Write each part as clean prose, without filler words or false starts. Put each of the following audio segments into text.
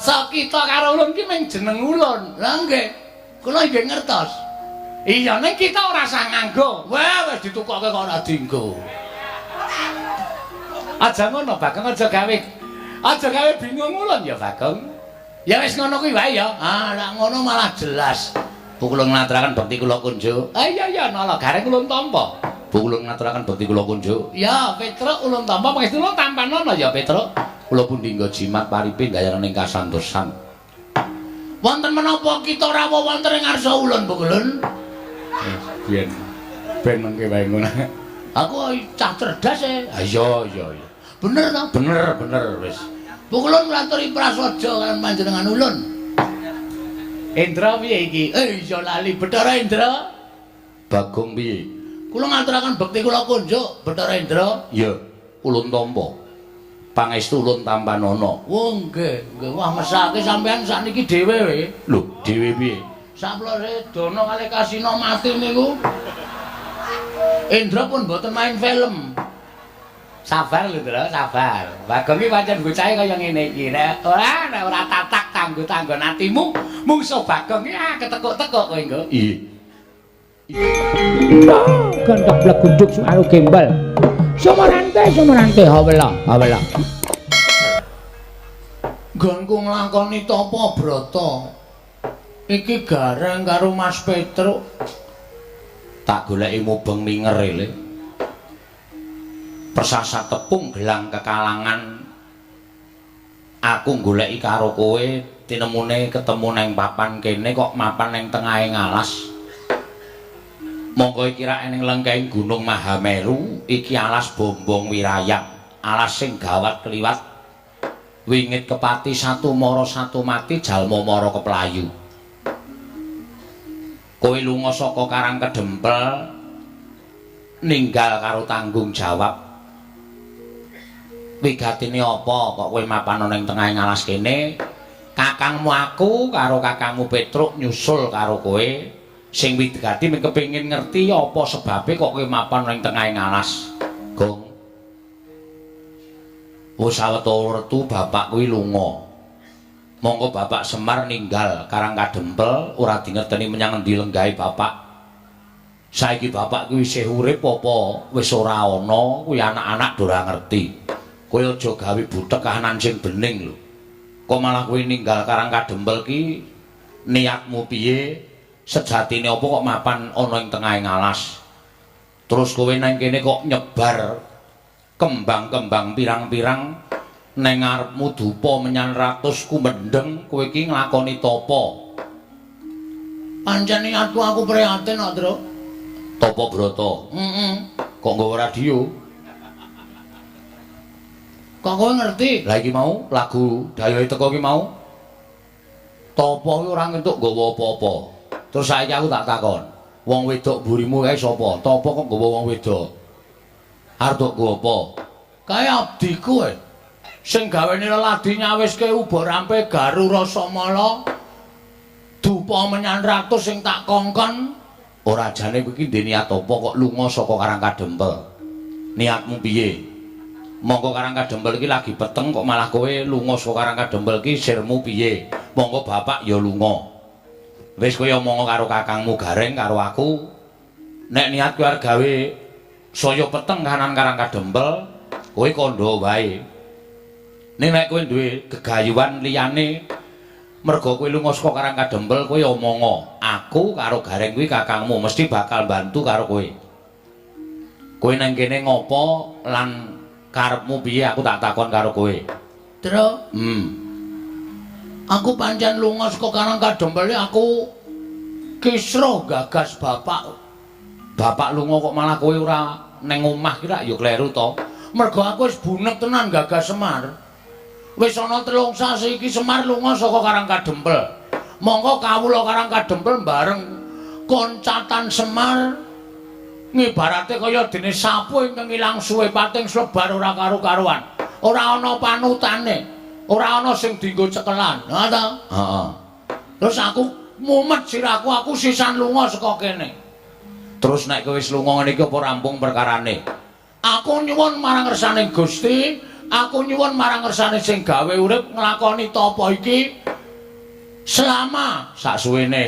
Sakita karo ulun ki mung jeneng ulun. Lah nggih. Kula nggih ngertos. Iya ning kita ora sah nganggo. Wah wis ditukokke kok ora dienggo. Aja ngono Bagong aja gawe bingung ulun ya Bagong. Ya wis ngono kuwi wae ya. Ah nek ngono malah jelas. Bu kula ngaturaken bekti kula kunjuk. Ah iya nala gareng ulun tampa. Bu kula ngaturaken bekti kula kunjuk. Ya Petruk ulun tampa pangestu ulun tampanono ya Petruk. Kula pun dinggo jimat paripe gayane ing kasantosan. Wonten menapa kita rawuh wonten ing ngarsa ulun Bu Kulun? Ben mengke wae ngono. Aku cah cerdas e. Ha iya. Bener ta? Bener wis. Bu Kulun ngaturi prasaja kalian panjenengan ulun. Indra piye iki? Iya lali Bathara Indra. Bagong piye? Kula ngaturaken bekti kula kunjuk Bathara Indra. Iya, ulun tampa. Pangestu ulun tampanono. Oh nggih. Wah mesake sampean sakniki dhewe we. Lho, dhewe piye? Saplose dono kali kasino mati niku. Indra pun mboten main film. Sabar lho, Ndra, sabar. Bagong iki pancen bocahe kaya ngene iki. Nek ora tatak tanggo-tanggon atimu, mungsuh Bagong iki ketekuk-tekuk kowe engko. Iya. Gantak blek gunduk suaru gembal. Sumurante hawela. Nggonku nglakoni tapa brata. Iki gareng karo Mas Petruk. Tak goleki mubeng minger le. Persasa tepung gelang kekalangan. Aku goleki karo kowe tinemune ketemu nang papan kene kok mapan nang tengahing alas. Monggo iki ra ning lengkeng Gunung Mahameru, iki alas Bombong Wirayang, alas sing gawat kliwat. Wingit kepati satu mara satu mati, jalma mara keplayu. Kowe lunga saka Karang Kedempel ninggal karo tanggung jawab. Wigatine apa kok kowe mapan ana ning tengahing alas kene? Kakangmu aku karo kakangmu Petruk nyusul karo kowe. Sing wigati mung kepengin ngerti apa sebabe kok kowe mapan ning tengahing alas. Gong. Wis sawetara retu bapak kuwi lunga. Monggo Bapak Semar ninggal Karang Kadempel ora dingerteni menyang endi lenggahe bapak. Saiki bapak kuwi isih urip apa wis ora ana, kuwi anak-anak ora ngerti. Kowe aja gawe butek kahanan sing bening lho. Kok malah kowe ninggal Karang Kadempel ki niatmu piye? Sejatine apa kok mapan ana ing tengahing alas. Terus kowe nang kene kok nyebar kembang-kembang pirang-pirang nang ngarepmu dupa menyan ratus kumendeng kowe iki nglakoni tapa? Pancen niatku aku prihatin kok, Tru. Tapa brata? Kok nggawa radio? Kok kowe ngerti? Lah iki mau lagu dayohe teko iki mau. Tapa kuwi ora entuk nggawa apa-apa. Terus saiki aku tak takon, wong wedok burimu kae sapa? Tapa kok nggawa wong wedok? Arep nggawa apa? Kae abdiku e. Sing gawene leladi nyawiske uba rampe garu rasa mala. Dupa menyan ratus sing tak kongkon. Ora jane kowe iki ndek niat apa kok lunga saka Karang Kadempel? Niatmu piye? Monggo Karang Kadempel iki lagi peteng kok malah kowe lunga saka Karang Kadempel iki sirmu piye? Monggo bapak ya lunga. Wis kowe omong karo kakangmu Gareng karo aku. Nek niat kowe arep gawe saya peteng kanan Karang Kadempel, kowe kandha wae. Nek kowe duwe gegayuhan liyane merga kowe lunga saka Karang Kadempel, kowe omong. Aku karo Gareng kuwi kakangmu mesti bakal bantu karo kowe. Kowe nang kene ngopo lan karepmu piye aku tak takon karo kowe. Tru? Aku pancen lunga saka Karang Kadempel aku kisruh gagas bapak. Bapak lunga kok malah kowe ora neng omah ki rak ya kleru to. Mergo aku wis bunek tenan gagas Semar. Wis ana 3 sasi iki Semar lunga saka Karang Kadempel. Monggo kawula Karang Kadempel bareng koncatan Semar ngibarate kaya dene sapu ingkang ilang suwe pating slebar ora karo-karuan. Ora ana panutane. Ora ana sing dienggo cekelan. Ha ta? Heeh. Terus aku mumet sirahku aku sisan lunga saka kene. Terus nek kowe wis lunga ngene iki apa rampung perkarane? Aku nyuwun marang ngersane Gusti Aku nyuwun marang ngersane sing gawe urip nglakoni tapa iki selama saksuwene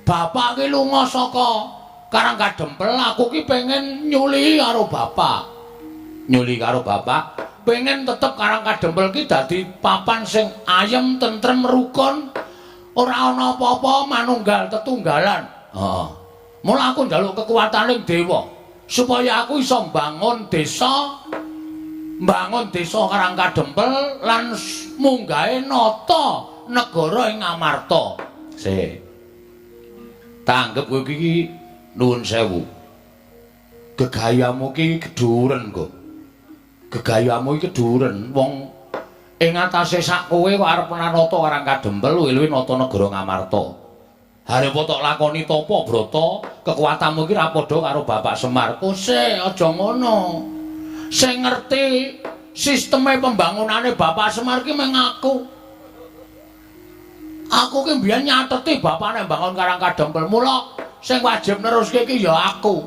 bapak ki lunga saka Karangkadempel. Aku ki pengen nyuli karo bapak pengen tetep Karangkadempel ki dadi papan sing ayem tentrem rukun ora ana apa-apa manunggal tetunggalan. Heeh. Mula aku njaluk kekuwataning dewa supaya aku iso mbangun desa Karangkadempel lan munggahe nata negara ing Ngamarta. Tanggep kowe iki nuwun sewu. Gegayamu ki keduren kok. Gegayamu iki keduren wong ing atase sak kowe kok arep nata Karangkadempel luwih-luwih nata negara Ngamarta. Harep tok lakoni tapa brata, kekuatanmu iki ra padha karo Bapak Semar. Kose aja ngono. Sing ngerti sisteme pembangunane Bapak Semar ki meng aku. Aku ki mbiyen nyateti bapakne bangun Karangkadempel. Mula sing wajib neruske ki ya aku.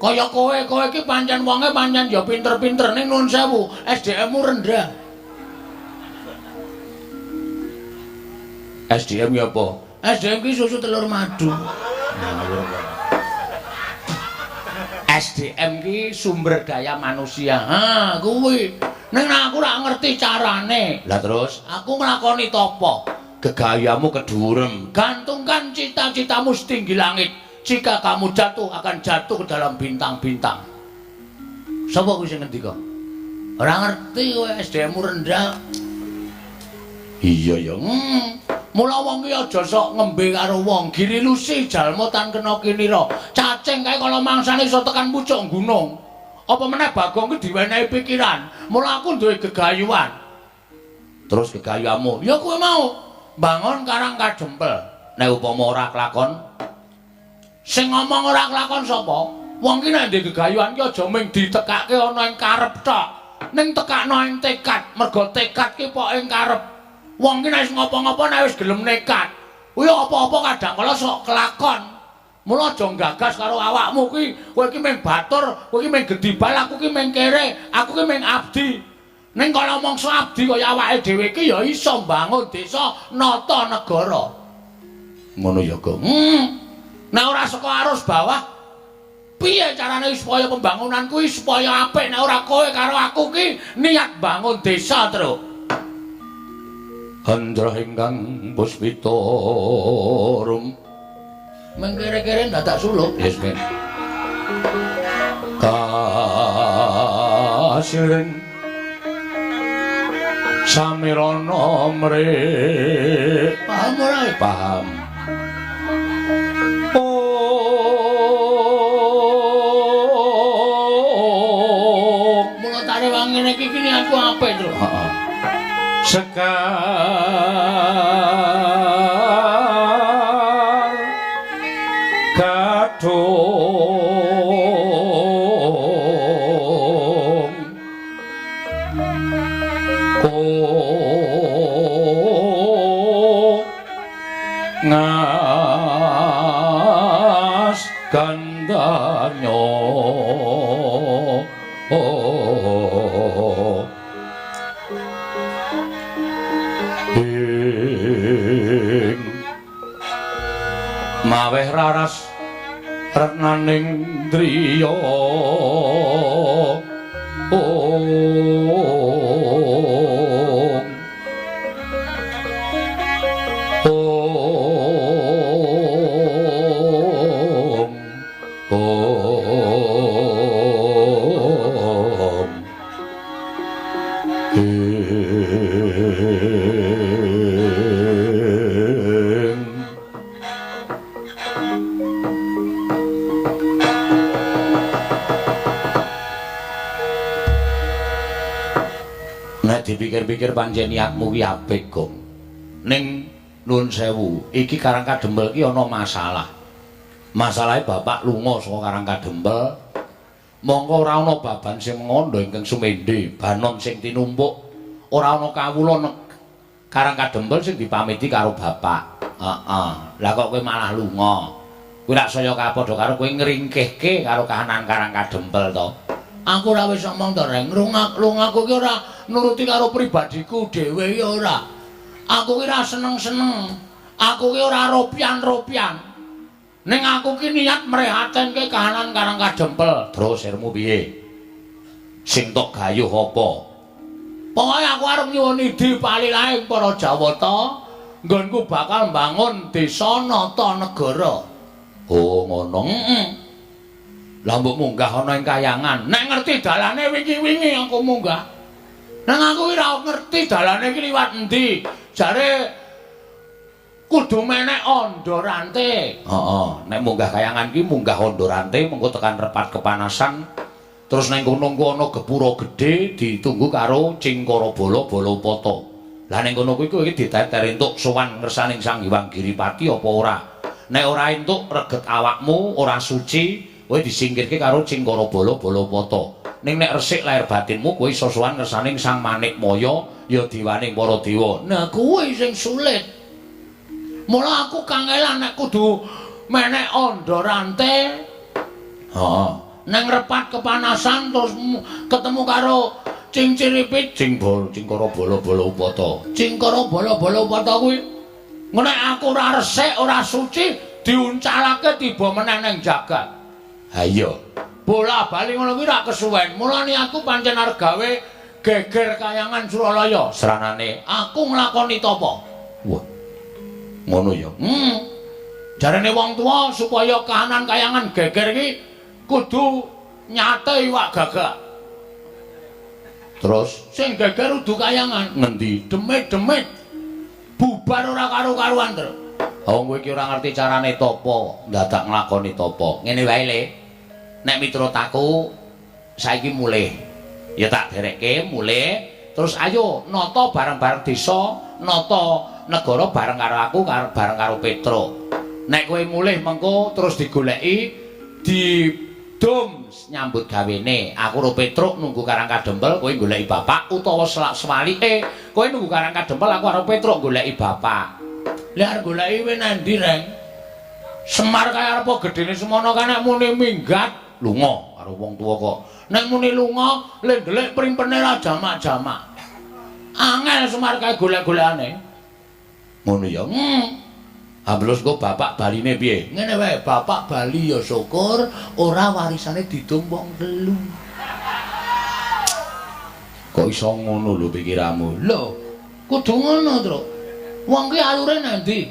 Kaya kowe iki pancen wonge pancen ya pinter-pinter ning nuwun sewu, SDM-mu rendah. SDM ya apa? SDM ki susu telur madu. SDM ki sumber daya manusia. Ha, kuwi. Ning aku ora ngerti carane. Lah terus aku nglakoni tapa? Gegayamu keduren. Gantungkan cita-citamu setinggi langit. Jika kamu jatuh akan jatuh ke dalam bintang-bintang. Sapa kuwi sing ngendika? Ora ngerti kowe SDM-mu rendah. Iya ya. Mula wong ki aja sok ngembe karo wong. Giri lusi jalma tan kena kinira. Cacing kae kala mangsane iso tekan pucuk gunung. Apa meneh Bagong ki diwenehi pikiran. Mula aku duwe gegayuhan. Terus gegayamu, ya kowe mau bangun Karangkadempel. Nek upama ora kelakon, sing ngomong ora kelakon sapa? Wong ki nek ndek gegayuhan ki aja mung ditekake ana ing karep tok. Ning tekakno ing tekad. Mergo tekad ki pokoke ing karep. Wong ki nek wis ngopo-ngopo nek wis gelem nekat, kuwi apa-apa kadang kala sok kelakon. Mula aja gagas karo awakmu kuwi. Kowe ki mung batur, kowe ki mung gedibal, aku ki mung kere, aku ki mung abdi. Ning kala mangsa abdi kaya awake dhewe ki ya iso mbangun desa nata negara. Ngono ya, Gong. Nek ora saka arus bawah, piye carane supaya pembangunan kuwi supaya apik nek ora kowe karo aku ki niat bangun desa terus. Handra ingkang puspita rum mengkere-kere dadak suluk. Yes, men. Kasiring samirana mrih. Paham ora? Paham. Oh, mula tare wangene iki niatku apik, Tru. Heeh. Sekar kadung ngas gandanyo maweh raras retnaning driya dipikir-pikir pancen niatmu ki apik, Gong. Ning nuwun sewu, iki Karangkadempel ki ana masalah. Masalahe bapak lunga saka Karangkadempel. Mongko ora ana baban sing ngondo ingkang sumendhe, banon sing tinumpuk, ora ana kawula Karangkadempel sing dipamiti karo bapak. Heeh. Lah kok kowe malah lunga. Kowe rak saya padha karo kowe ngringkihke karo kahanan Karangkadempel to. Aku ora wis omong to, Reng. Lungaku ki ora nuruti karo pribadiku dhewe ya ora. Aku ki ora seneng-seneng. Aku ki ora ropian-ropian. Ning aku ki niat mrehatenke kahanan Karang Kadempel. Terus sirmu piye? Sing tok gayuh apa? Pokoke aku arep nyuwun idi palilahe para Jawata, nggonku bakal mbangun desa nata negara. Oh, ngono. Lah mbok munggah ana ing Kayangan. Nek ngerti dalane wingi-wingi aku munggah. Nang aku ora ngerti dalane iki liwat endi. Jare kudu menek Ondorante. Heeh, nek munggah Kayangan ki munggah Ondorante mengko tekan Repat Kepanasan. Terus nang kono ana gepura gedhe ditunggu karo Cingkarabala Balapata. Lah ning kono kuwi kowe iki diteter entuk sowan ngersaning Sang Hyang Giripati apa ora? Nek ora entuk reget awakmu ora suci, kowe disingkirke karo Cingkarabala Balapata. Ning nek resik lahir batinmu kowe iso sowan ngersaning Sang Manikmaya ya diwaning para dewa. Nah kuwi sing sulit. Mula aku kangelan nek kudu menek Ondorante. Heeh. Nang Repat Kepanasan terus ketemu karo Cingciripit, Cingkarabala Balapata. Cingkarabala Balapata kuwi nek aku ora resik, ora suci, diuncalake tiba meneh ning jagat. Ha iya. Bola-bali ngono kuwi ra kesuwen. Mulane aku pancen arep gawe geger Kayangan Suralaya. Seranane aku nglakoni tapa? Wah. Ngono ya. Jarene wong tuwa supaya kahanan Kayangan geger iki kudu nyate iwak gagak. Terus sing geger udu Kayangan. Ngendi? Demit-demit. Bubar ora karo-karuan, Tru. Wong kowe iki ora ngerti carane tapa, dadak nglakoni tapa. Ngene wae, Le. Nek miturut aku saiki mulih. Ya tak derekke mulih, terus ayo nata bareng-bareng desa, nata negara bareng karo aku, bareng karo Petro. Nek kowe mulih mengko terus digoleki di dom nyambut gawene. Aku karo Petruk nunggu Karang Kadempel, kowe goleki bapak utawa swalike kowe nunggu Karang Kadempel, aku karo Petruk goleki bapak. Lah arep goleki kowe nandi, Reng? Semar kaya apa gedene semono kan nek muni minggat lunga karo wong tuwa kok. Nek muni lunga le ndelik primpene ra jamak-jamak. Angel Semar kaya golek-golekane. Ngono ya. Ambles kok bapak baline piye? Ngene wae, bapak bali ya syukur, ora warisane didung wong telu. Kok iso ngono lho pikiranmu? Lho, kudu ngono, Tru. Wong ki alure nendi?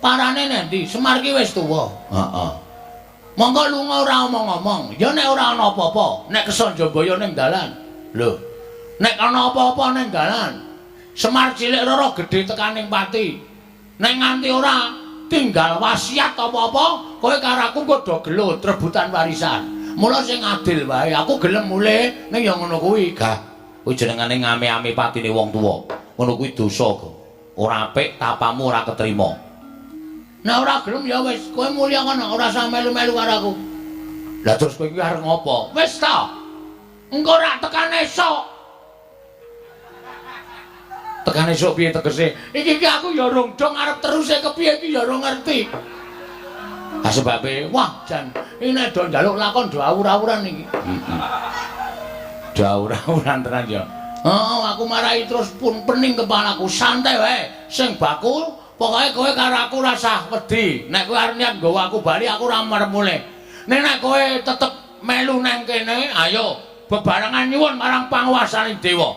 Parane nendi? Semar ki wis tuwa. Heeh. Monggo lunga ora omong-omong. Ya nek ora ana apa-apa, nek kesonjobaya ning dalan. Lho, nek ana apa-apa ning dalan, Semar cilik roro gedhe tekaning pati. Nek nganti ora tinggal wasiat apa-apa, kowe karo aku kok do gelut rebutan warisan. Mula sing adil wae, aku gelem mulih ning ya ngono kuwi. Gah, kuwi jenengane ngame-ame patine wong tuwa. Ngono kuwi dosa kok. Ora apik, tapamu ora ketrima. Nek ora gelem ya wis, kowe mulya kono, ora usah melu-melu karo aku. Lah terus kowe iki arep ngopo? Wis ta. Engko ora tekan esuk. Tekan esuk piye tegese? Iki aku ya rung dong arep teruse kepiye iki ya ora ngerti. Ah sebabe, wah jan ini do njaluk lakon do awur-awuran iki. Do awur-awuran tenan ya. Heeh, aku marahi terus pun pening kepalaku, santai wae. Sing bakul, pokoke kowe karo aku ora usah wedi. Nek kowe arep niat nggawa aku bali, aku ora marep mulih. Nek kowe tetep melu nang kene, ayo bebarengan nyuwun marang panguwasaning dewa.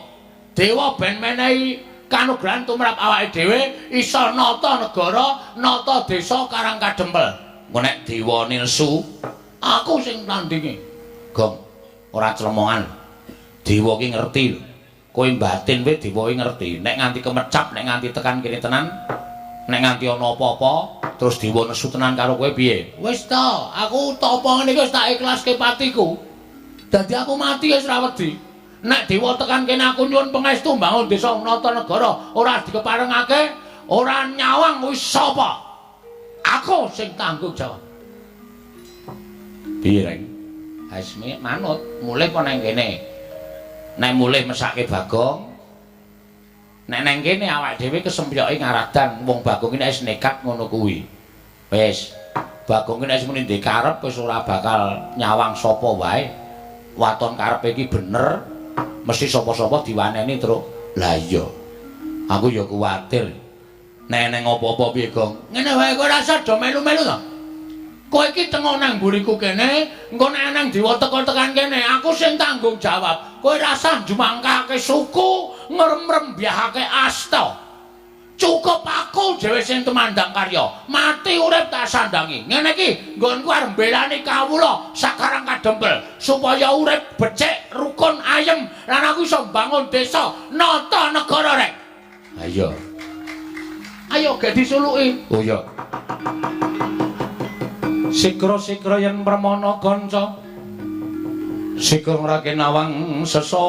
Dewa ben menehi kanugrahan tumrap awake dhewe iso nata negara, nata desa Karang Kadempel. Engko nek dewa nilsu, aku sing tandingi. Gong, ora clemongan. Dewa ki ngerti lho. Kowe batin wae dewa ki ngerti. Nek nganti kemecap, nek nganti tekan kene tenan, nek nganti ana apa-apa, terus dewa nesu tenan karo kowe piye? Wis ta, aku tapa ngene iki wis tak ikhlaske patiku. Dadi aku mati wis ora wedi. Nek dewa tekan kene aku nyuwun pangestu mbangun desa nata negara, ora dikeparengake, ora nyawang wis sapa? Aku sing tanggung jawab. Piye, Reng? Wis manut, mulih apa nang kene? Nek mulih mesake Bagong. Nek nang kene awake dhewe kesempyoke ngaradan wong Bagong iki nek wis nekat ngono kuwi. Wis, Bagong iki nek muni ndek karep wis ora bakal nyawang sapa wae. waton karepe iki bener mesti sapa-sapa diwaneni terus. Lah iya. Aku ya kuwatir. Nek neng apa-apa piye, Gong? Ngene wae kowe rasa do melu-melu to. Kowe iki tengok nang mburiku kene, engko nek nang diwa teko-tekan kene, aku sing tanggung jawab. Kowe rasa jumangkake suku, ngrem-rembyahake asta. Cukup aku dhewe sing temandang karya. Mati urip tak sandangi. Ngene iki nggonku arep mbelani kawula sakarang kadempel supaya urip becik, rukun, ayem lan aku iso mbangun desa nata negara rek. Ayo. Ayo ge disuluki. Oh iya. Sikra-sikra yen permana kanca. Sikra ora kenawang sesangka.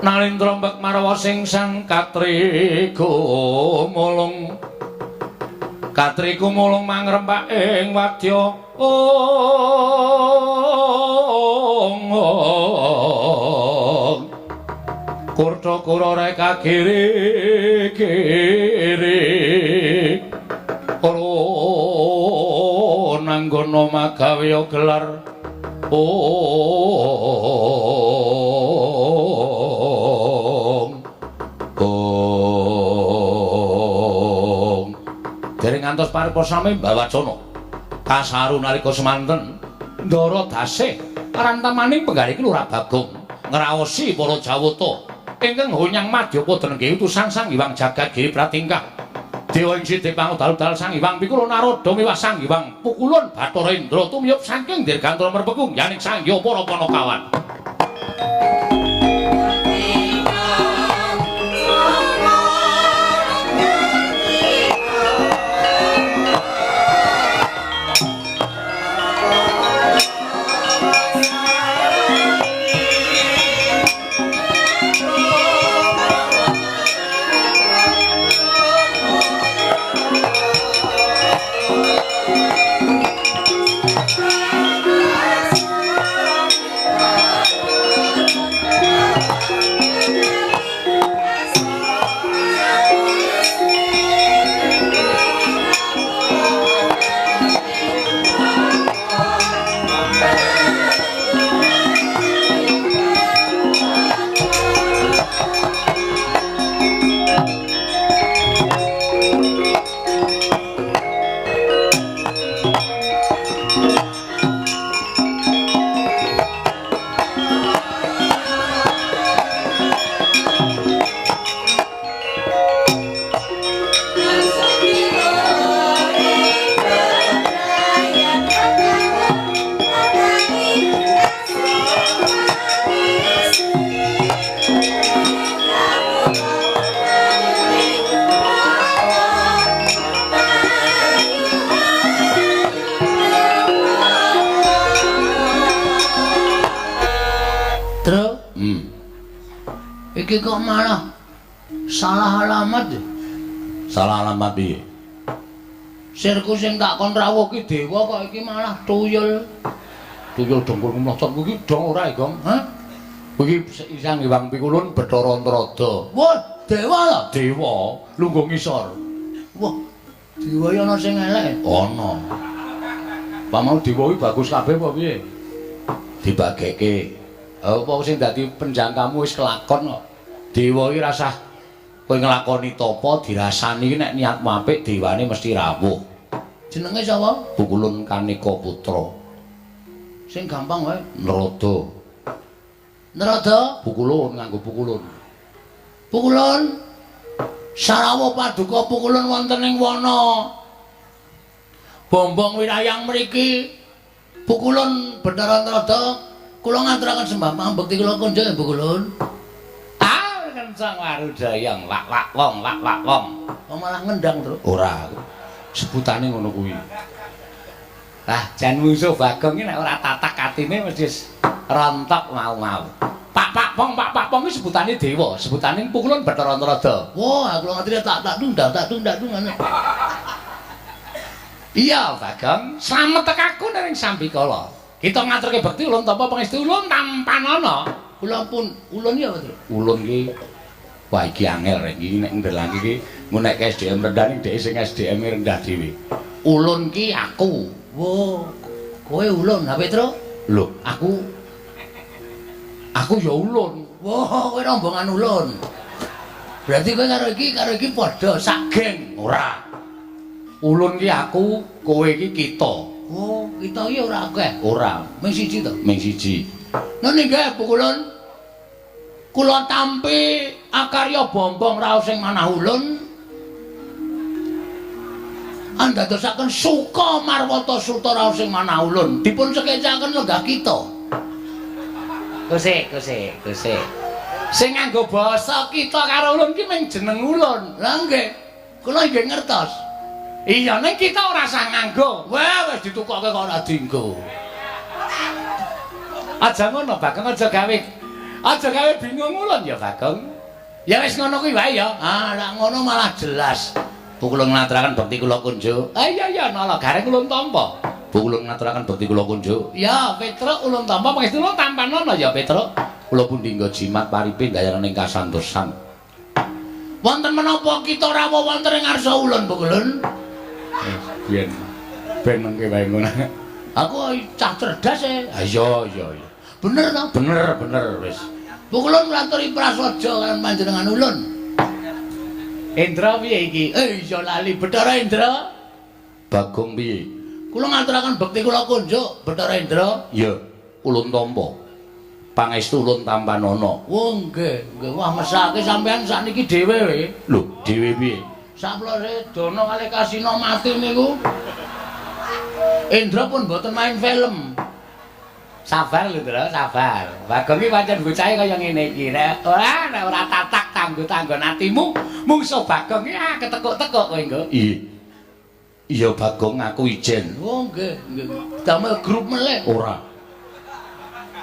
Nalin trombek marwa sing sang katriku mulung mangrempak ing wadya kurta kurare kagiri-giri nanggono magawe gelar dereng ngantos paripurna sami mbawacana kasaru nalika semanten ndara dasih parantamaning penggalih Lurah Bagong ngraosi para Jawata ingkang honyang Madyapada nggih utusan Sang Hyang Jagat Giri Pratingkah Dewa ing sithik pangudal-udal Sang Hyang Pikula Narada miwah Sang Hyang Pukulun Bathara Indra tumiyup saking dirgantara merpekung yaning sangya para panakawan. Iki kok malah salah alamat. Salah alamat piye? Sirku sing tak kon rawuh ki dewa kok iki malah tuyul. Tuyul dengkul mlocot kuwi dong ora, Gong. Hah? Kuwi Sang Hyang Pikulun Bathara Antarada. Wah, dewa lho. Dewa lungguh ngisor. Wah, dewa ya ana sing elek. Ana. Pak mau dewa iki bagus kabeh apa piye? Dibageke. Apa sing dadi penjangkamu wis kelakon kok. Dewa iki rasah kowe nglakoni tapa dirasani iki nek niatmu apik dewane mesti rawuh. Jenenge sapa? Pukulun Kanika Putra. Sing gampang wae Narada. Narada Pukulun nganggo Pukulun. Pukulun sarawuh paduka Pukulun wonten ing wana. Bombong wirayang mriki Pukulun Bathara Antarada kula ngaturaken sembah pambekti kula konjuk Pukulun. Kencang warudayang lak-lak wong. Kok malah ngendang terus? Ora. Sebutane ngono kuwi. Lah jan musuh Bagong iki nek ora tatak atine mesti rontok mau-mau. Pak Pong iki sebutane dewa, sebutane Pukulun Bathara Antarada. Wah, kula ngerti tak tunda ngene. Iya, Bagong, slamet tekaku ning Sambikala. Kita ngaturke bekti ulun tapa pangestu ulun tampan ana. Kula pun ulun ya, Mas. Ulun ki Wah iki angel rek iki nek ndelok iki nek SDM rendah ning dhek sing SDM rendah dhewe. Ulun ki aku. Wo, kowe ulun, ha Petro? Lho, aku ya ulun. Wo, kowe rombongan ulun. Berarti kowe karo iki padha sak geng. Ora. Ulun ki aku, kowe iki kita. Oh, kita iki ora akeh. Ora, Ming siji to? ming siji. Nah nggih Bu Kulun. Kula tampi akarya bombong raos sing manah ulun. Andadosaken suka marwata suta raos sing manah ulun. Dipun sekecaken lenggah kita. Kusik. Sing nganggo basa kita karo ulun ki mung jeneng ulun. Lah nggih. Kula nggih ngertos. Iya ning kita ora sah nganggo. Wah, wis ditukokke kok ora dienggo. Aja ngono, Bagong, aja gawe bingung ulun ya, Bagong. Ya wis ngono kuwi wae ya. Ah, nek ngono malah jelas. Bu kula ngaturaken bekti kula kunjuk. Iya, nala gareng ulun tampa. Bu kula ngaturaken bekti kula kunjuk. Ya, Petruk ulun tampa pangestu ulun tampanono ya, Petruk. Kula pundi nggo jimat paripe dayanan ing kasantosan. Wonten menapa kita rawuh wonten ing ngarsa ulun, Bu Kulun? Ben mengke wae ngono. Aku cah cerdas e. Ha iya. Bener to? Bener wis. Bu Kulun ngaturi prasaja kalian panjenengan ulun. Indra piye iki? Iya lali Bathara Indra. Bagong piye? Kula ngaturaken bekti kula kunjuk Bathara Indra. Ya, ulun tampa. Pangestu ulun tampanana. Oh nggih. Wah mesake sampean sakniki dhewe we. Lho, dhewe piye? Saplose dono kali kasino mati niku. Indra pun mboten main film. Sabar lho, Ndra, sabar. Bagong iki pancen bocahe kaya ngene iki. Nek ora tatak tanggo-tanggon atimu, mungsuh Bagong iki ketekuk-tekuk kowe engko. Iya, Bagong aku ijen. Oh nggih. Damel grup meleh. Ora.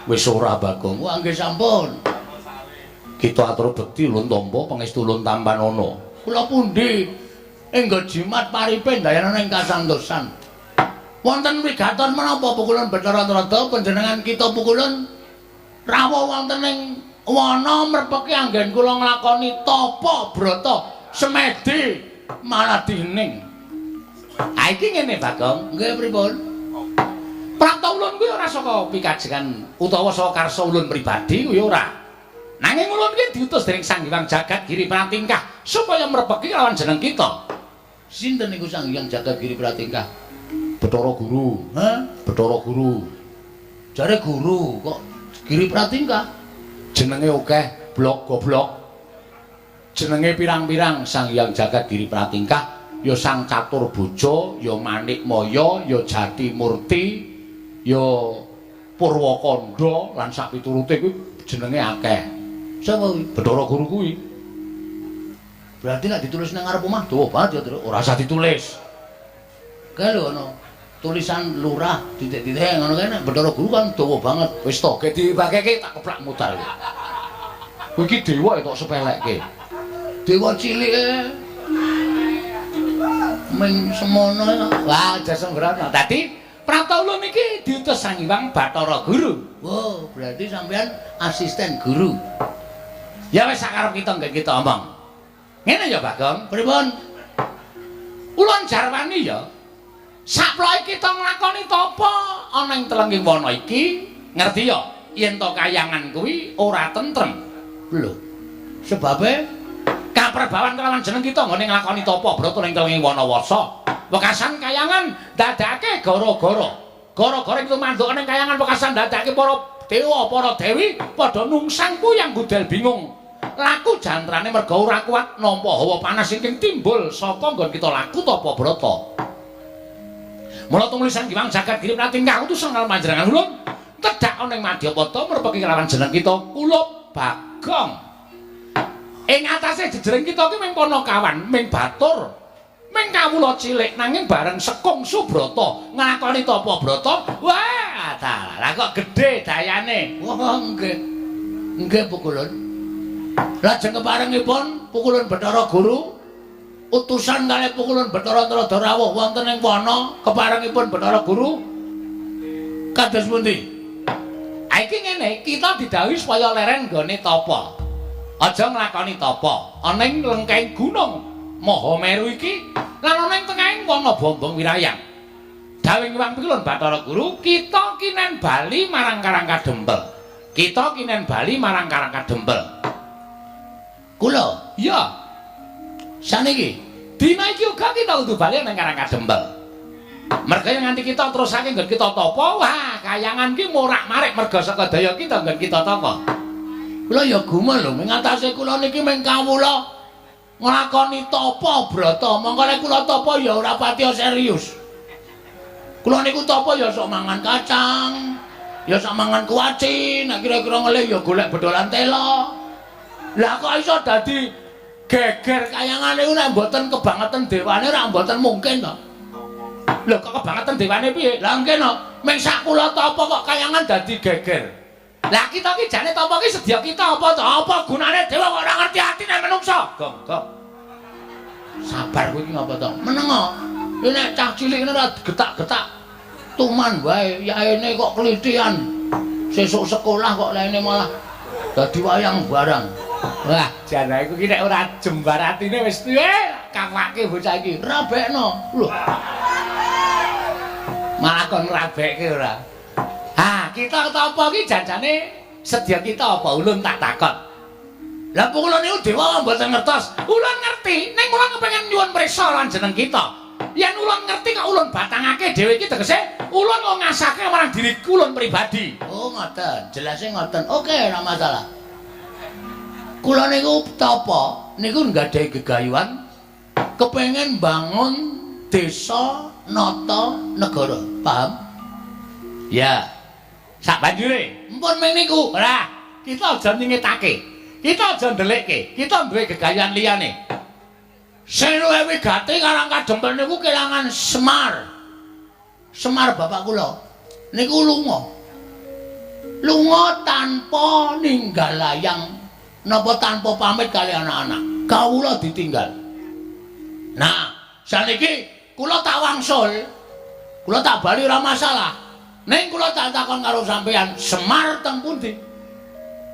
Wis ora, Bagong. Wah nggih sampun. Kita atur bekti ulun tampa pangestu ulun tampanana. Kula pundi enggo jimat paripe dayanan ing kasantosan. Wonten wigaton menapa pukulan Bathara Trada panjenengan kita pukulan rawuh wonten ing wana merpeki anggen kula nglakoni tapa brata semedi maladining. Ha iki ngene Bagong. Nggih pripun? Prapta ulun kuwi ora saka pikajengan utawa saka karsa ulun pribadi kuwi ora. Nanging ulun iki diutus dening Sang Hyang Jagat Giri Pratingkah supaya merpeki lawan jeneng kita. Sinten niku Sang Hyang Jagat Giri Pratingkah? Bathara Guru. Hah? Bathara Guru. Jare guru kok Giri Pratingkah? Jenenge akeh, blok goblok. Jenenge pirang-pirang Sang Hyang Jagat Giri Pratingkah, ya Sang Catur Boja, ya Manik Maya, ya Jati Murti, ya Purwakanda lan sak piturute kuwi jenenge akeh. Sapa kuwi? Bathara Guru kuwi. Berarti nek ditulis nang ngarep omah dawa banget ya, Tru. Ora usah ditulis. Kae lho ana tulisan lurah titik-titik ngono kae nek Bathara Guru kan dawa banget. Wis to, ge dipakeke tak keplak mutar. Kowe iki dewa tok sepelekke. Dewa cilik e. Men semono. Wah, aja sembrono. Dadi prapta ulun iki diutus Sang Hyang Bathara Guru. Wow, berarti sampean asisten guru. Ya wis sakarep kita nggih kita omong. Ngene ya Bagong, Pripun? ulun jarwani ya. Saploke kita nglakoni tapa ana ing telenging wana iki, ngerti ya? Yen to kayangan kuwi ora tentrem. Lho. Sebabe Kaperbawan kelawan jeneng kita nggone nglakoni tapa brata ning telenging wana wasa. Wekasan kayangan dadake gara-gara. Gara-gara itu manduk ning kayangan wekasan dadake para dewa, para dewi padha nungsang kuyang gudel bingung. Laku jantrane merga ora kuat nampa hawa panas ingkang timbul saka nggon kita laku tapa brata. Mula tulisan Hyang Jagat Giri Pratingkah utusan karo panjenengan ulun tedhak ana ing Madyapada merpeki kelawan jeneng kita Kulup Bagong. Ing atase jejering kita ki mung Panakawan, mung batur, mung kawula cilik nanging bareng Sekung Subrata nglakoni tapa brata. Wah, lah kok gedhe dayane. wah nggih. Nggih pukulun. Lajeng keparengipun pukulun Bathara Guru utusan kalih pukulun Bathara Trada rawuh wonten ing wana keparengipun Bathara Guru kados pundi? Ha iki ngene, kita didhawuhi supaya leren nggone tapa. aja nglakoni tapa ana ing lengkeng gunung Mahameru iki lan ana ing tengahing wana Bombong Wirayang. Dawing Hyang Pilun Bathara Guru, kita kinen bali marang Karang Kadempel. Kita kinen bali marang Karang Kadempel. Kula, iya. Saniki Dina iki uga kita kudu bali nang Karang Kadempel. Merga nganti kita terusake nggon kita tapa, wah kayangan ki morak-marik merga saka daya kita nggon kita tapa. kula ya gumul lho, ing atase kula niki mung kawula nglakoni tapa brata, mongko nek kula tapa ya ora pati serius. Kula niku tapa ya sok mangan kacang, ya sok mangan kuaci, nek kira-kira ngelih ya golek bedolan tela. Lah kok iso dadi geger kayangane niku nek mboten kebangetan dewane ora mboten mungkin to. Lho kok kebangetan dewane piye? Lah ngene, mung sak kula tapa kok kayangan dadi geger. Lah kita ki jane tapa ki sedya kita apa to? Apa gunane dewa kok ora ngerti atine menungso? Gong. Sabar kuwi ngapa to? Meneng kok. Nek cah cilik ngene ora getak-getak. Tuman wae yaene kok klitian. Sesuk sekolah kok laene malah dadi wayang barang. Wah, jane iku ki nek ora jembar atine wis kawake bocah iki. Rabekno. Lho. Malah kon rabekke ora. Kita apa ki janjane sedya kita apa ulun tak takon. Lah kula niku dewa mboten ngertos. Ulun ngerti, ning kula kepengin nyuwun prisa lan jeneng kita. Yen ulun ngerti kok ulun batangake dhewe iki tegese ulun kok ngasake marang diri ulun pribadi. Oh, ngoten. Jelase ngoten. Oke, ora masalah. Kula niku tapa niku nggadahi gegayuhan kepengin bangun desa nata negara. Paham? Ya. Sak banjure, Mpun ming niku. ora, kita aja ningetake. Kita aja ndelikke. Kita duwe gegayuhan liyane. Sing luwih wigati Karang Kadempel niku kelangan Semar. Semar bapak kula. Niku lunga. Lunga tanpa ninggal layang napa tanpa pamit kali anak-anak. Kawula ditinggal. Nah, saniki kula tak wangsul. Kula tak bali ora masalah. Ning kula tak takon karo sampeyan, Semar teng pundi?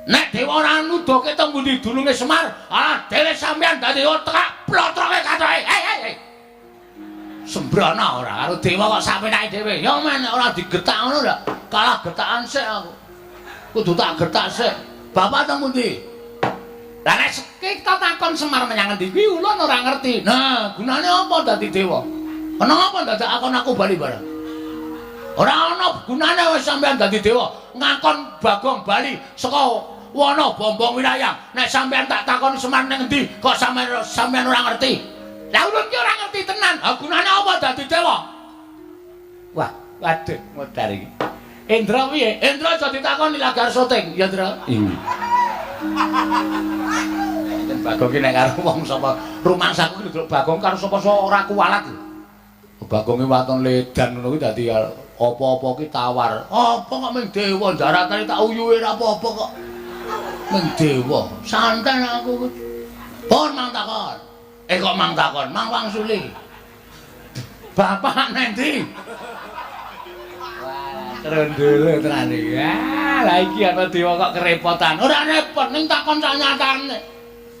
Nek dewa ora nuduhke teng pundi dununge Semar, alah dhewe sampeyan dadi otak plotroke katoke. Hei. Sembrana ora karo dewa kok sapenake dhewe. Ya men ora digetak ngono ndak? Kalah getakan sik aku. Kudu tak getak sik. Bapak teng pundi? Lah nek kita takon Semar menyang endi kuwi ulun ora ngerti. Nah, gunane apa dadi dewa? Kenapa ndak takon aku bali bareng? Ora ana gunane wis sampean dadi dewa, ngakon Bagong bali saka wana Bombong Wirayang. Nek sampean tak takoni Semar ning endi, kok sampean ora ngerti. Lah ulun ki ora ngerti tenan. Ha gunane apa dadi dewa? Wah, waduh, modar iki. Indra piye? Indra aja ditakoni lagar syuting, ya Indra. Den Bagong ki nek karo wong sapa rumangsaku ki Bagong karo sapa ora kuwalat. Bagonge waton ledan ngono kuwi dadi apa-apa ki tawar. Apa kok mung dewa daratane tak uyuhe ora apa-apa kok. Mung dewa. Santen aku. Pun mang takon. Kok mang takon, mang wangsuli. Bapak nendi? Wah, trondolo tenan iki. Lah iki ana dewa kok kerepotan. Ora repot ning takon sak nyatane.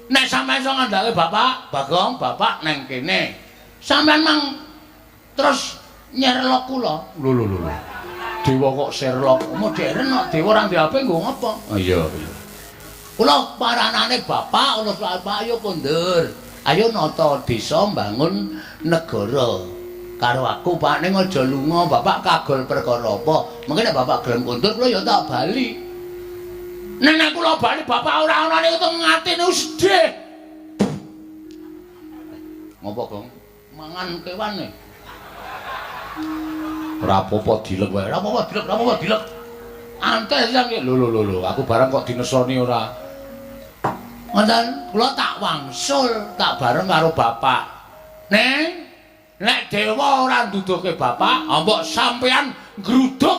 Nek sampeyan iso ngandhake Bapak, Bagong, Bapak neng kene. Sampeyan mang terus nyerlok kula. Lho. Dewa kok Sherlock. Modern kok dewa ora ndek HP nggo ngopo? Oh iya. Kula paranane Bapak ulus Bapak ayo kondur. Ayo nata desa mbangun negara. Karo aku Pak ning aja lunga, Bapak kagol perkara apa? Mengko nek Bapak gelem kondur kula ya tak bali. Nek kula bali Bapak ora ana niku teng atine sedih. Ngopo, Gong? Mangan kewan nih. Ora apa-apa dilek wae. Ora apa-apa dilek. Antes yang lho, aku bareng kok dinesoni ora. Ngoten, kula tak wangsul, tak bareng karo Bapak. Nek dewa ora nduduhke Bapak, mbok sampeyan gruduk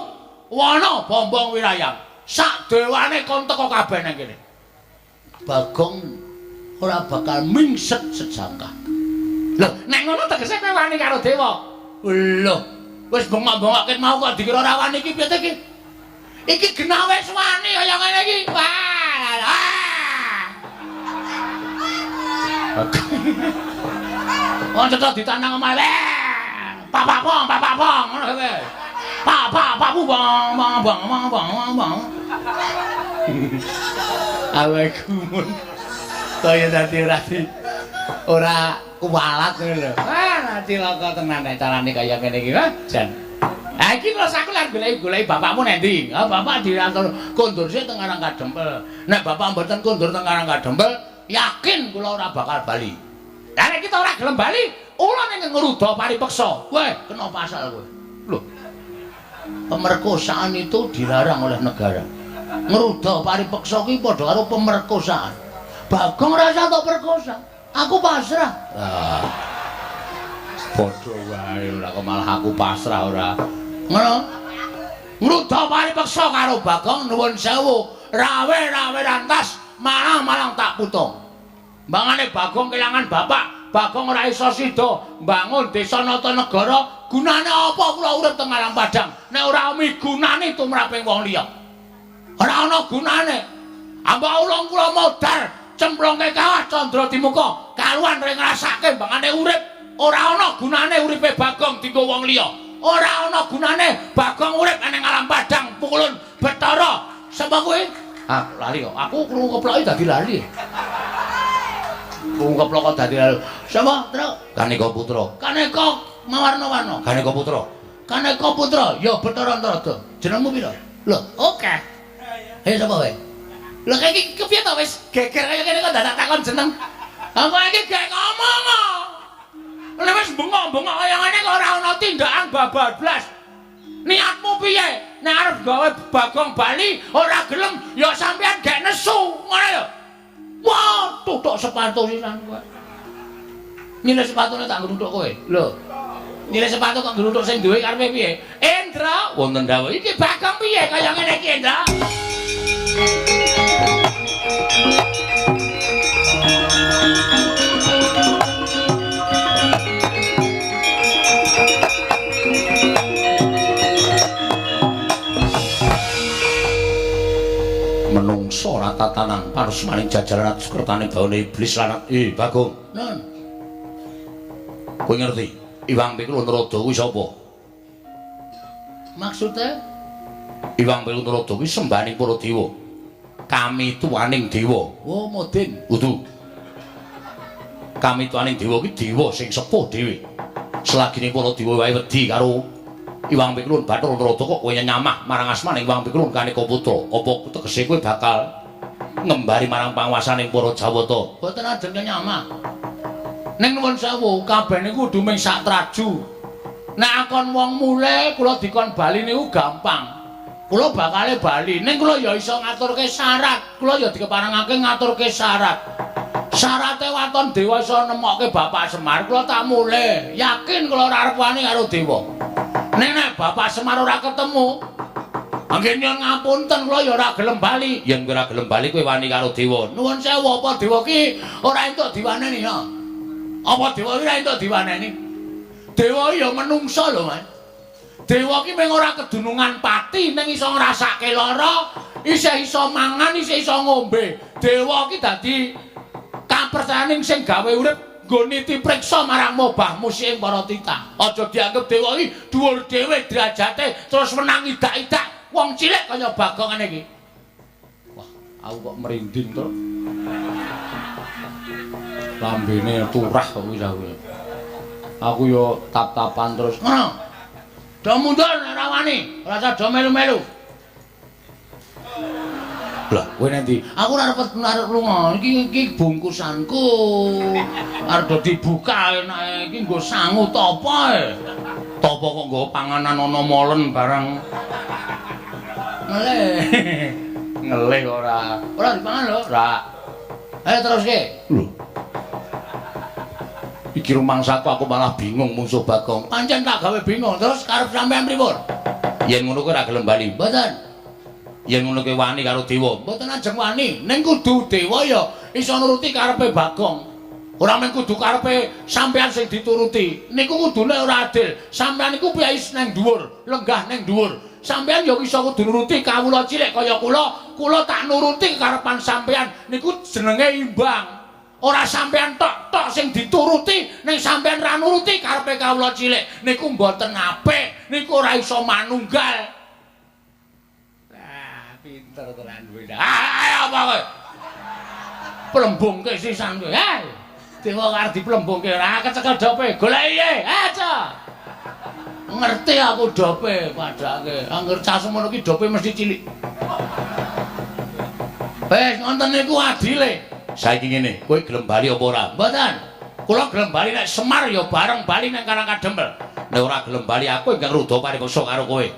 wana Bombong Wirayang. Sak dewane kon teko kabeh nang kene. Bagong ora bakal mingset sejangka. Lho, nek ngono tegese kowe wani karo dewa. Lho, wis bengok-bengokke mau kok dikira ora wani iki piye iki? Iki genah wis wani kaya ngene iki. Wah. Wong cetha ditanang omahe. Papa pong ngono kowe. Papa bu bang. Awakku mun kaya dadi ora kuwalat ngono lho. Ah, cilaka tenan nek carane kaya ngene iki, Jan. Ha iki terus aku lan golek-goleki bapakmu nendi? Ha bapak diatur kondur sik teng Karang Kadempel. Nek bapak mboten kondur teng Karang Kadempel, yakin kula ora bakal bali. Lah nek kita ora gelem bali, ula ning ngruda paripeksa. Weh, kena pasal kowe. Lho. Pemerkosaan itu dilarang oleh negara. Ngruda paripeksa kuwi padha karo pemerkosaan. Bagong rasa tok perkosa. Aku pasrah. Ah. Padha wae ora kok malah aku pasrah ora. Ngono. Ngruda paripeksa karo Bagong nuwun sewu. Rawe rantas malang tak putung. Mangane Bagong kelangan bapak, Bagong ora iso sida mbangun desa nata negara, gunane apa kula urip teng Alang Padang nek ora migunani tumraping wong liya. Ora ana gunane. Amba ulung kula modar cemplungke kawah Candra Dimuka, kaluan ring ngrasake mbangane urip, ora ana gunane uripe Bagong dienggo wong liya. Ora ana gunane Bagong urip ning Alang Padang pukulun Bathara. Sapa kowe? Ah, lali kok. Aku krungu keploki dadi lali. Krungu keplok dadi lali. Sapa, Tru? Kaneka Putra. Kaneka mawarna-warna. Kaneka Putra. Kaneka Putra, ya Bathara Antarada. Jenengmu pira? Lho, oke. Hei sapa kowe? Lho kaya iki kepiye to wis geger kaya ngene kok dadak takon jeneng. Aku iki gek ngomong kok. Lha wis bengok-bengok kaya ngene kok ora ana tindakan bablas. Niatmu piye? Nek arep gawe Bagong bali ora gelem ya sampean gek nesu, ngono lho. Wah, tutuk sepatu sisan kowe. Nyile sepatune tak ngrutuk kowe. Lho. Nyile sepatu kok ngrutuk sing duwe karepe piye? Endra, wonten dawuh iki Bagong piye kaya ngene iki, Endra? Menungso ora tatanan parusmaning jajaran sukertane baone iblis lan Bagong. Nun. Kowe ngerti? Iwang Pikulun Narada kuwi sapa? Maksude? Iwang Pikulun Narada kuwi sembahaning para dewa. Kami tuwaning dewa. Oh, Modin. Udu. Kami tuwaning dewa kuwi dewa sing sepuh dhewe. Selagine para dewa wae wedi karo Iwang Pikulun Bathara Narada kok kowe nyamah marang asmaning Iwang Pikulun Kaneka Putra. Apa tegese kowe bakal ngembari marang panguwasaning para Jawata? Boten ajeng nyamah. Ning nuwun sewu, kabeh niku kudu ming sak traju. Nek akon wong mule kula dikon bali niku gampang. Kula bakale bali, ning kula ya iso ngaturke syarat. Kula ya dikeparengake ngaturke syarat. Syarate waton dewa iso nemokke Bapak Semar, kula tak mule. Yakin kula ora arep wani karo dewa. Nek Bapak Semar ora ketemu, anggen nyuwun ngapunten kula ya ora gelem bali. Yen kowe ora gelem bali kowe wani karo dewa. Nuwun sewu apa dewa ki ora entuk diwaneni ya. Apa dewa ki ora entuk diwaneni? Dewa ya menungsa lho, Mas. Dewa ki mung ora kedunungan pati ning iso ngrasake lara, isih iso mangan, isih iso ngombe. Dewa ki dadi kapercayaning sing gawe urip nggo niti priksa marang mobah musik para titah. Aja dianggep dewa iki dhuwur dhewe derajate terus menang idak-idak wong cilik kaya Bagong ngene iki. Wah, aku kok merinding to. Lambene turah kok wis aku. Aku yo tap-tapan terus. Ngono. Do mundur nek ora wani, ora usah melu-melu. Lah, kowe nanti aku ora arep lunga. Iki bungkusanku. Arep do dibuka enake iki nggo sangu ta apa e? Topo kok nggo panganan ana molen barang. Ngelih ora. Ora dipangan lho, ora. Ayo teruske. Lho. Iki rumangsaku aku malah bingung musuh Bagong. Pancen tak gawe bingung. Terus karep sampean pripun? Yen ngono kowe ora gelem bali. Mboten. Yen ngono kowe wani karo dewa. Mboten ajeng wani. Ning kudu dewa ya iso nuruti karepe Bagong. Ora mung kudu karepe sampean sing dituruti. Niku kudune ora adil. Sampean iku piais nang dhuwur, lenggah nang dhuwur. Sampean ya iso kudu nuruti kawula cilik kaya kula. Kula tak nuruti karepan sampean. Niku jenenge imbang. Ora sampean tok sing dituruti, ning sampean ra nuruti karepe kawula cilik niku mboten apik, niku ora iso manunggal. Pinter tenan kowe. Ayo apa kowe? Plembungke sisan kowe. Dewa karo diplembungke ora kecekel dope. Goleki ye. Aja. Ngerti aku dope padake. Angger cah semono ki dope mesti cilik. Wes ngonten niku adile. Saiki ngene, kowe gelem bali apa ora? Mboten. Kula gelem bali nek Semar ya bareng bali nang Karangkadempel. Nek ora gelem bali aku ingkang ruda paripeksa karo kowe.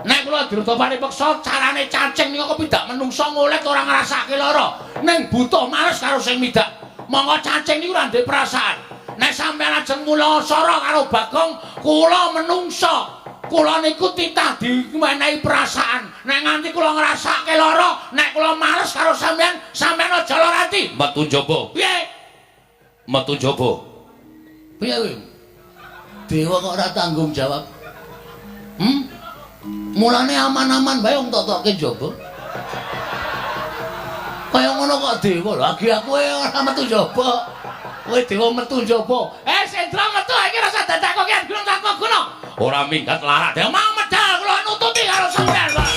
Nek kula diruda paripeksa carane cacing niku kepidak menungso ngulit ora ngrasake lara. Ning butuh males karo sing midak. Monggo cacing niku ora ndek perasaan. Nek sampeyan ajeng mula sara karo Bagong, kula menungso. Kula niku titah dimenehi perasaan. Nek nganti kula ngrasake lara, nek kula males karo sampeyan, sampeyan aja lara ati. Metu njaba. Piye? Metu njaba. Piye kowe? Dewa kok ora tanggung jawab. Mulane aman-aman bae wong tok-tokke njaba. Kaya ngono kok dewa lho, agi aku ora metu njaba. Kowe dewa metu njaba. Sendra metu iki rasa dadakoke gunung tak gunung. Ora minggat larak, dewa mau medal kula nututi karo sampeyan, Pak.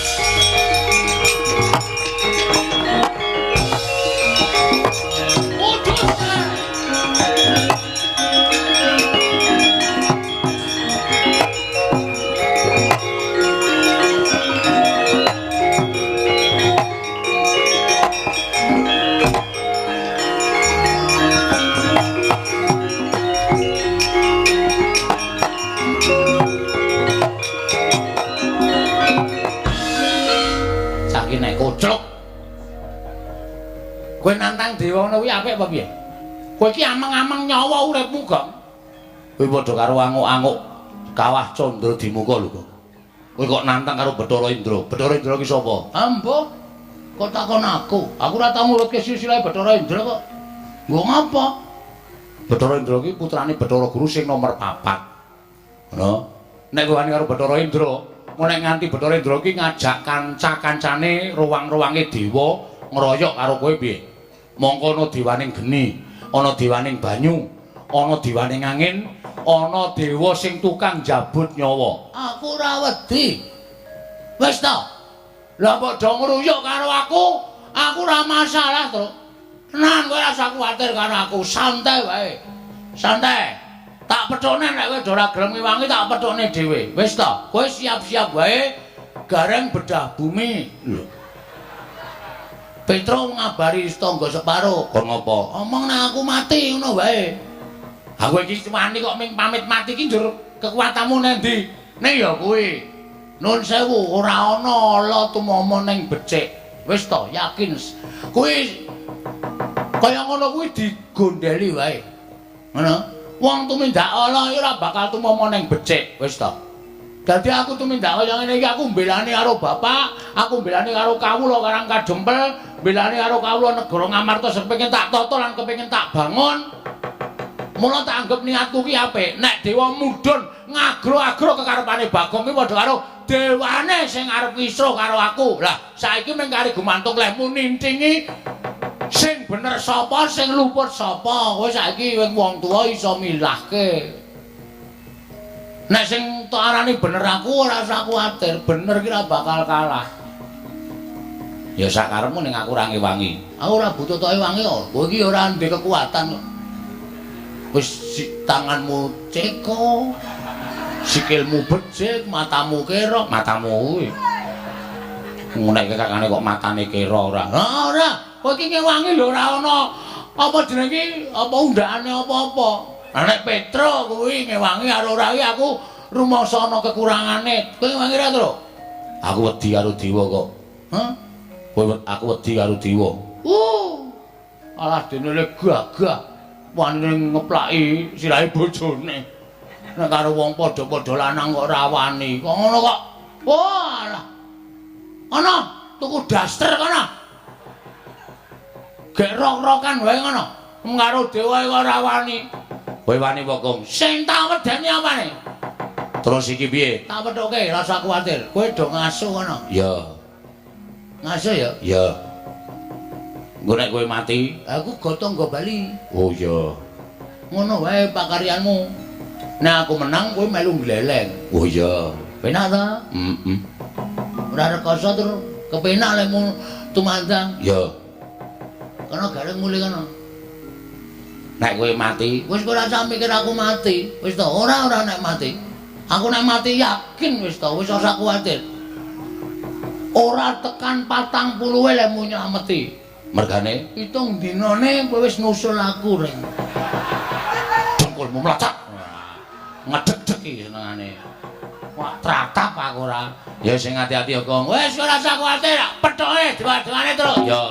Kocok. Kowe nantang dewa ngono kuwi apik apa piye? Kowe iki ameng-ameng nyawa uripmu, Gong. Kowe padha karo anguk-anguk kawah Candra Dimuka lho, Gong. Kowe kok nantang karo Bathara Indra. Bathara Indra ki sapa? Ambo. Kok takon aku? Aku ora tau nurutke silsilah Bathara Indra kok. Nggo ngapa? Bathara Indra ki putrane Bathara Guru sing nomor 4. Ngono. Nek kowe wani karo Bathara Indra, mulai nganti Bathara Indra ki ngajak kanca-kancane ruwang-ruwange dewa ngeroyok karo kowe piye? Mongko ana dewaning geni, ana dewaning banyu, ana dewaning angin, ana dewa sing tukang jabut nyawa. Aku ora wedi. Wis ta? Lah padha ngruyuk karo aku ora masalah, Tru. Tenan kowe ora usah kuwatir karo aku, santai wae. Santai. Tak pethone nek kowe ora gelem ngiwangi tak pethone dhewe. Wis ta, kowe siap-siap wae gareng bedah bumi. Lho. Petro ngabari tangga separo. Kon ngopo? Omong nek aku mati ngono wae. Aku iki wani kok ming pamit mati iki njur kekuatanmu nek ndi? Nek ya kuwi. Nun sewu ora ana ala tumomo ning becik. Wis ta, yakin. Kuwi kaya ngono kuwi digondheli wae. Ngono. Wong tumindak ala iki ora bakal tumomo ning becik, wis ta. Dadi aku tumindak kaya ngene iki aku mbelani karo bapak, aku mbelani karo kawula Karangkadempel, mbelani karo kawula negara Ngamarta sing pengin tak tata lan kepengin tak bangun. Mula tak anggap niatku ki apik. Nek dewa mudhun ngagro-agro kekarepane Bagong ki padha karo dewane sing arep wisruh karo aku. Lah saiki mung kari gumantung lehmu nintingi sing bener sapa sing luput sapa. Kowe saiki wong tuwa iso milahke. Nek sing tok arani bener aku ora usah kuwatir, bener ki ora bakal kalah. Ya sakarepmu ning aku ora ngewangi. Aku ora butuh tok ewangi kok. Kowe iki ora ndek kekuatan kok. Wis tanganmu ceko, sikilmu becik, matamu kira, matamu kuwi. Nek kakane kok matane kira ora. Ora. Kowe iki ngewangi lho ora ana apa jenenge apa undhakane apa-apa. Lah nek Petro kuwi ngewangi karo ora iki aku rumangsa ana kekurangane. Kowe ngewangi ra, Tru? Aku wedi karo dewa kok. Hah? Kowe aku wedi karo dewa. Alah dene le gagah. Wani ngeplaki sirahe bojone. Nek karo wong padha-padha lanang kok ora wani. Kok ngono kok. Walah. Ana tuku daster kono. Gek rok-rokan wae ngono. Karo dewa kok ora wani. Kowe wani apa, Gong? Sing tak wedeni apane? Terus iki piye? Tak pethoke, ora usah kuwatir. Kowe do ngasuh kono. Ya. Ngasuh ya? Ya. Engko nek kowe mati, aku gotong nggo bali. oh iya. Ngono wae pakaryanmu. Nek aku menang kowe melu gleleng. Oh iya. Penak ta? Heeh. Ora rekoso tur kepenak lekmu tumandang. Ya. Kono gareng mulih kono. Nek kowe mati, Wis ora usah mikir aku mati. Wis to, ora nek mati. Aku nek mati yakin wis to, wis ora usah kuwatir. Ora tekan 40 lekmu nylameti. mergane Hitung dinane kowe wis nusul aku ring. dengkulmu mlacak. Ngedeg-deg iki senengane. Wah, tratap aku ora. Ya sing ati-ati ya, Kong. Wis ora usah kuwatir, pethoke diwa-diwane terus. Ya.